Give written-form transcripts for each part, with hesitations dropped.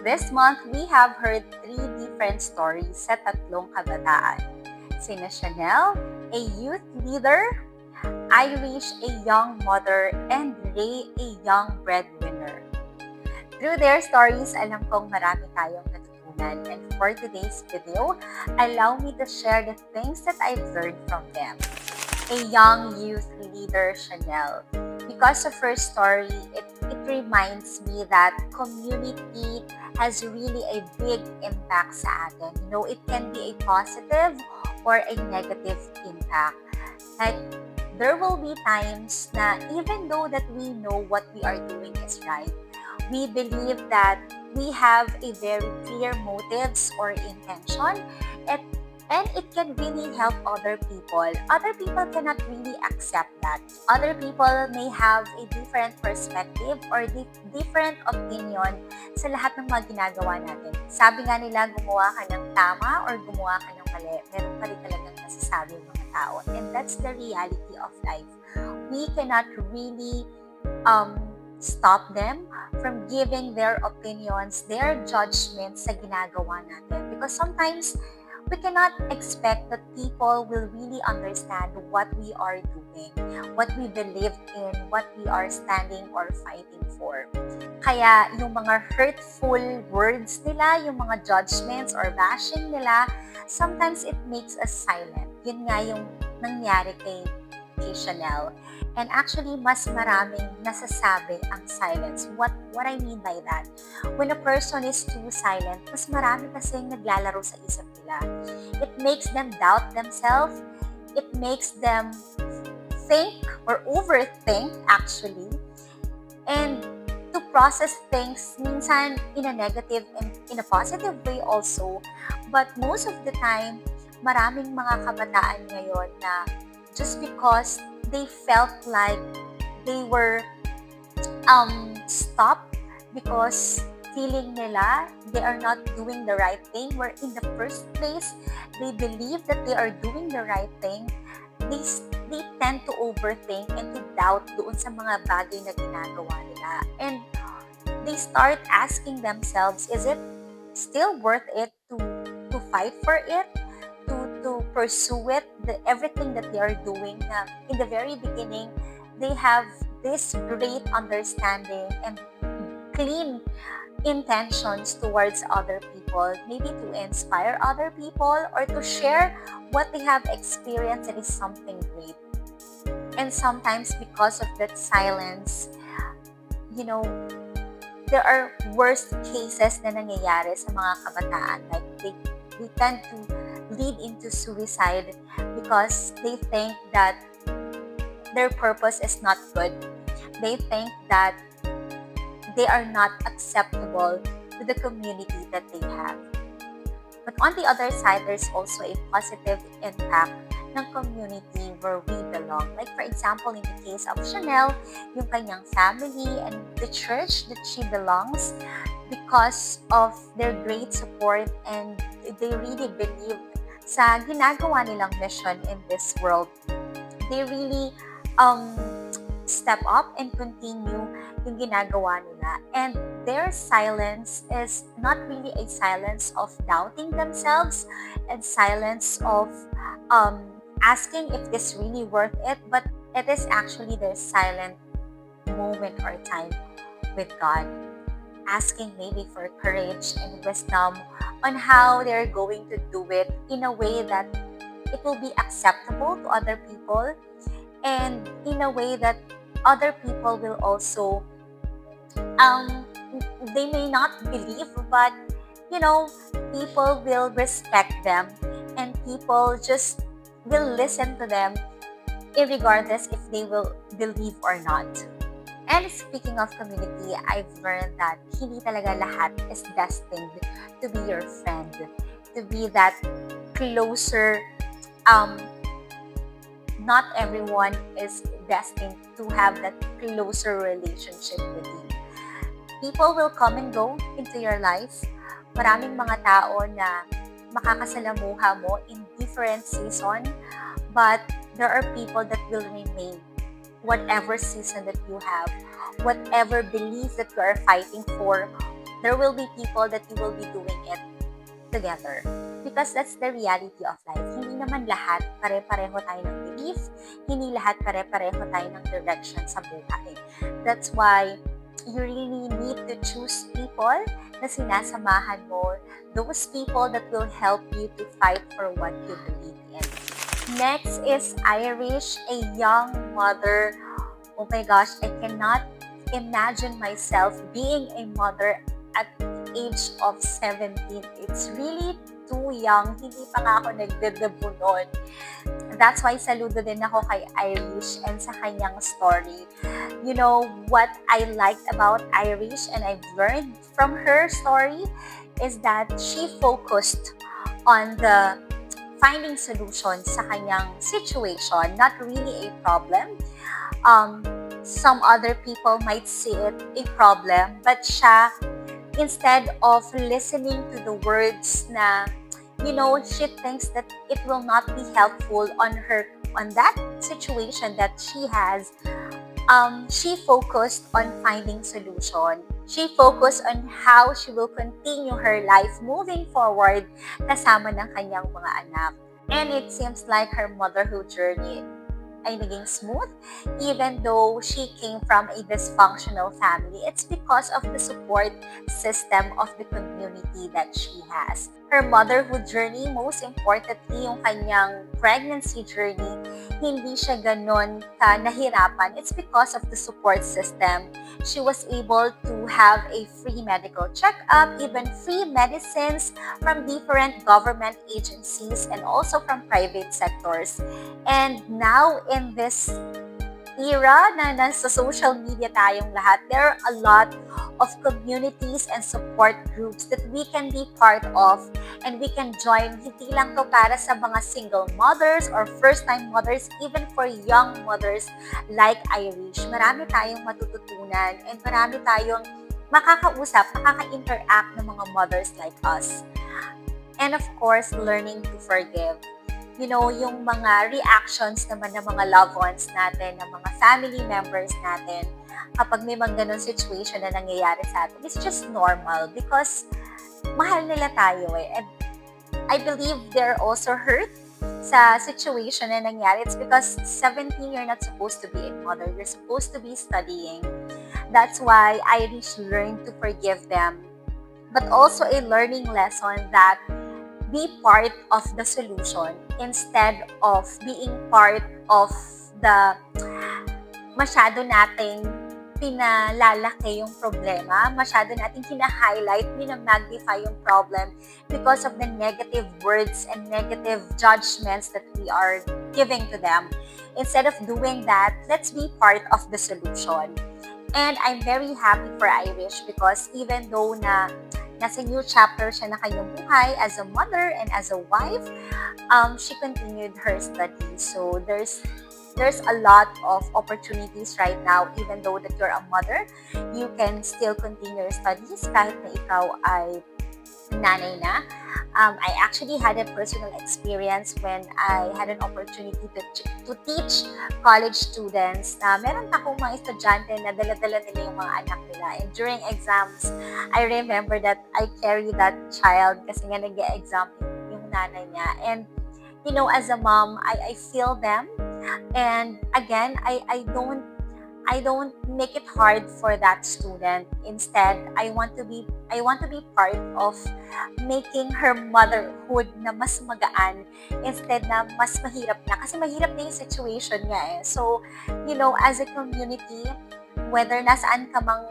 this month, we have heard 3 different stories sa tatlong kabataan. Sina Zsanel, a youth leader, Irish, a young mother, and Ray, a young breadwinner. Through their stories, alam kong marami tayong natutunan. And for today's video, allow me to share the things that I've learned from them. A young youth leader, Zsanel. Because of her story, it reminds me that community has really a big impact sa atin. You know, it can be a positive or a negative impact. Like, there will be times na even though that we know what we are doing is right, we believe that we have a very clear motives or intention, and it can really help other people. Other people cannot really accept that. Other people may have a different perspective or different opinion sa lahat ng mga ginagawa natin. Sabi nga nila, gumawa ka ng tama or gumawa ka ng mali, meron pa rin talagang nasasabi ng mga tao. And that's the reality of life. We cannot really stop them from giving their opinions, their judgments sa ginagawa natin. Because sometimes, we cannot expect that people will really understand what we are doing, what we believe in, what we are standing or fighting for. Kaya yung mga hurtful words nila, yung mga judgments or bashing nila, sometimes it makes us silent. Yun nga yung nangyari kay Zsanel. And actually, mas maraming nasasabi ang silence. What I mean by that? When a person is too silent, mas marami kasing naglalaro sa isip nila. It makes them doubt themselves. It makes them think or overthink actually. And to process things minsan in a negative and in a positive way also. But most of the time, maraming mga kabataan ngayon na just because they felt like they were stopped because feeling nila they are not doing the right thing, where in the first place they believe that they are doing the right thing, they tend to overthink and to doubt doon sa mga bagay na ginagawa nila. And they start asking themselves, is it still worth it to fight for it? To pursue it, everything that they are doing. In the very beginning, they have this great understanding and clean intentions towards other people, maybe to inspire other people or to share what they have experienced that is something great. And sometimes because of that silence, you know, there are worst cases na nangyayari sa mga kabataan. Like they tend to lead into suicide because they think that their purpose is not good. They think that they are not acceptable to the community that they have. But on the other side, there's also a positive impact ng community where we belong. Like for example, in the case of Zsanel, yung kanyang family and the church that she belongs, because of their great support and they really believe sa ginagawa nilang mission in this world, they really step up and continue yung ginagawa nila. And their silence is not really a silence of doubting themselves and silence of asking if this really worth it, but it is actually their silent moment or time with God, asking maybe for courage and wisdom on how they're going to do it in a way that it will be acceptable to other people and in a way that other people will also they may not believe, but you know, people will respect them and people just will listen to them irregardless if they will believe or not. And speaking of community, I've learned that hindi talaga lahat is destined to be your friend, to be that closer. Not everyone is destined to have that closer relationship with you. People will come and go into your life. Maraming mga tao na makakasalamuha mo in different season, but there are people that will remain whatever season that you have, whatever belief that you are fighting for, There will be people that you will be doing it together. Because that's the reality of life. Hindi naman lahat pare-pareho tayo ng belief, hindi lahat pare-pareho tayo ng direction sa buhay. That's why you really need to choose people na sinasamahan mo, those people that will help you to fight for what you believe in. Next is Irish, a young mother. Oh my gosh, I cannot imagine myself being a mother at the age of 17. It's really too young. Hindi pa nga ako nagde-debut noon. That's why saludo din ako kay Irish and sa kanyang story. You know, what I liked about Irish and I've learned from her story is that she focused on the finding solutions sa kanyang situation, not really a problem. Some other people might see it a problem, but siya, instead of listening to the words na, you know, she thinks that it will not be helpful on that situation that she has, she focused on finding solution. She focused on how she will continue her life moving forward kasama ng kanyang mga anak. And it seems like her motherhood journey ay naging smooth, even though she came from a dysfunctional family. It's because of the support system of the community that she has. Her motherhood journey, most importantly, yung kanyang pregnancy journey, hindi siya ganon ka nahirapan. It's because of the support system. She was able to have a free medical checkup, even free medicines from different government agencies and also from private sectors. And now in this era na nasa social media tayong lahat, there are a lot of communities and support groups that we can be part of and we can join. Hindi lang to para sa mga single mothers or first-time mothers, even for young mothers like Irish. Marami tayong matututunan and marami tayong makakausap, makaka-interact ng mga mothers like us. And of course, learning to forgive. You know, yung mga reactions naman ng mga loved ones natin, ng mga family members natin, kapag may mga ganun situation na nangyayari sa atin, it's just normal because mahal nila tayo eh. And I believe they're also hurt sa situation na nangyari. It's because 17, you're not supposed to be a mother. You're supposed to be studying. That's why Irish learned to forgive them. But also a learning lesson that be part of the solution instead of being part of the masyado nating pinalalaki yung problema, masyado nating hina-highlight, minamagnify yung problem because of the negative words and negative judgments that we are giving to them. Instead of doing that, let's be part of the solution. And I'm very happy for Irish because even though na nasa new chapter siya na kanyang buhay as a mother and as a wife, she continued her studies. So there's a lot of opportunities right now. Even though that you're a mother, you can still continue your studies kahit na ikaw ay nanay na. I actually had a personal experience when I had an opportunity to teach college students. Meron akong mga estudyante na dala-dala nila yung mga anak nila. And during exams, I remember that I carry that child kasi nga nag-e-exam yung nanay niya. And, you know, as a mom, I feel them. And again, I don't make it hard for that student. Instead, I want to be part of making her motherhood na mas magaan instead na mas mahirap na. Kasi mahirap na yung situation niya eh. So, you know, as a community, whether nasaan ka mang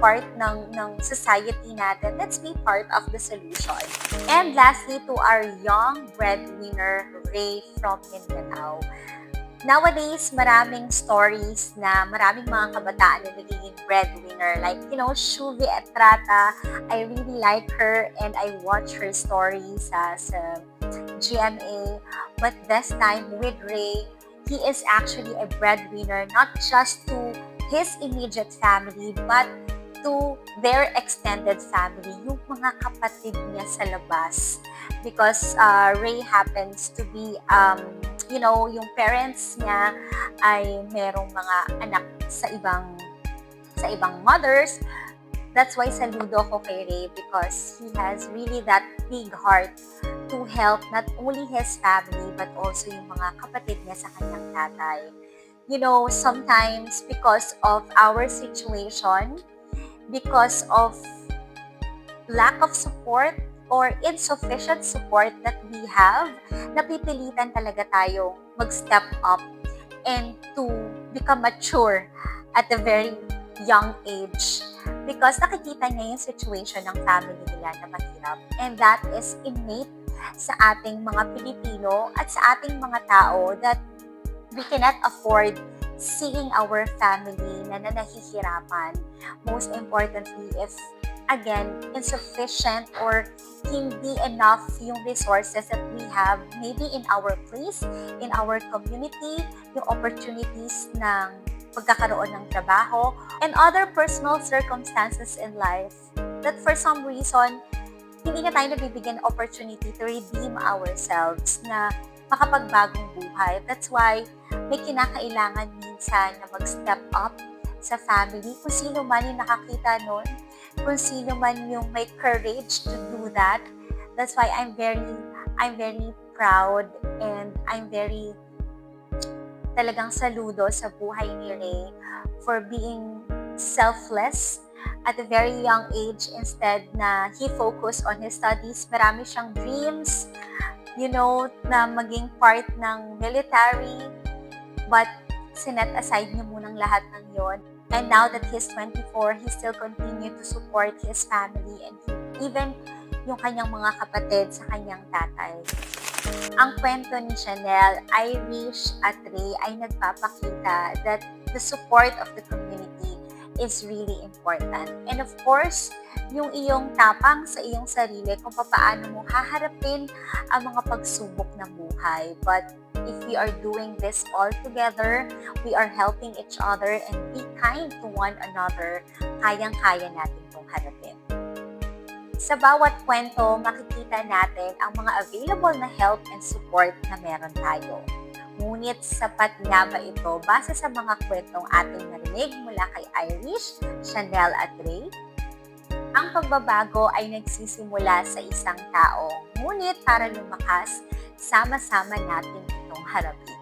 part ng society natin, let's be part of the solution. And lastly, to our young breadwinner, Ray from Mindanao. Nowadays, maraming stories na maraming mga kabataan na nagiging breadwinner. Like, you know, Shuvi Etrata, I really like her and I watch her stories sa GMA. But this time with Ray, he is actually a breadwinner, not just to his immediate family, but to their extended family, yung mga kapatid niya sa labas. Because Ray happens to be you know, yung parents niya ay merong mga anak sa ibang mothers. That's why saludo ko kay Ray because he has really that big heart to help not only his family but also yung mga kapatid niya sa kanyang tatay. You know, sometimes because of our situation, because of lack of support or insufficient support that we have, napipilitan talaga tayong mag-step up and to become mature at a very young age because nakikita niya yung situation ng family nila na mahirap. And that is innate sa ating mga Pilipino at sa ating mga tao that we cannot afford seeing our family na nahihirapan. Most importantly, if again, insufficient or hindi enough yung resources that we have maybe in our place, in our community, yung opportunities ng pagkakaroon ng trabaho, and other personal circumstances in life that for some reason, hindi na tayo nabibigyan ng opportunity to redeem ourselves na makapagbagong buhay. That's why may kinakailangan minsan na mag-step up sa family, kung sino man yung nakakita nun, kung sino man yung may courage to do that. That's why I'm very proud and I'm very talagang saludo sa buhay ni Ray for being selfless at a very young age. Instead na he focused on his studies, marami siyang dreams, you know, na maging part ng military, but sinet aside niya munang lahat ng yon. And now that he's 24, he still continue to support his family and even yung kanyang mga kapatid sa kanyang tatay. Ang kwento ni Zsanel, Irish at Ray ay nagpapakita that the support of the community is really important. And of course, yung iyong tapang sa iyong sarili kung paano mo haharapin ang mga pagsubok ng buhay. But if we are doing this all together, we are helping each other and be kind to one another, kayang-kaya natin itong harapin. Sa bawat kwento, makikita natin ang mga available na help and support na meron tayo. Ngunit sapat nga ba ito base sa mga kwentong ating narinig mula kay Irish, Zsanel at Ray? Ang pagbabago ay nagsisimula sa isang tao, ngunit para lumakas, sama-sama natin itong harapin.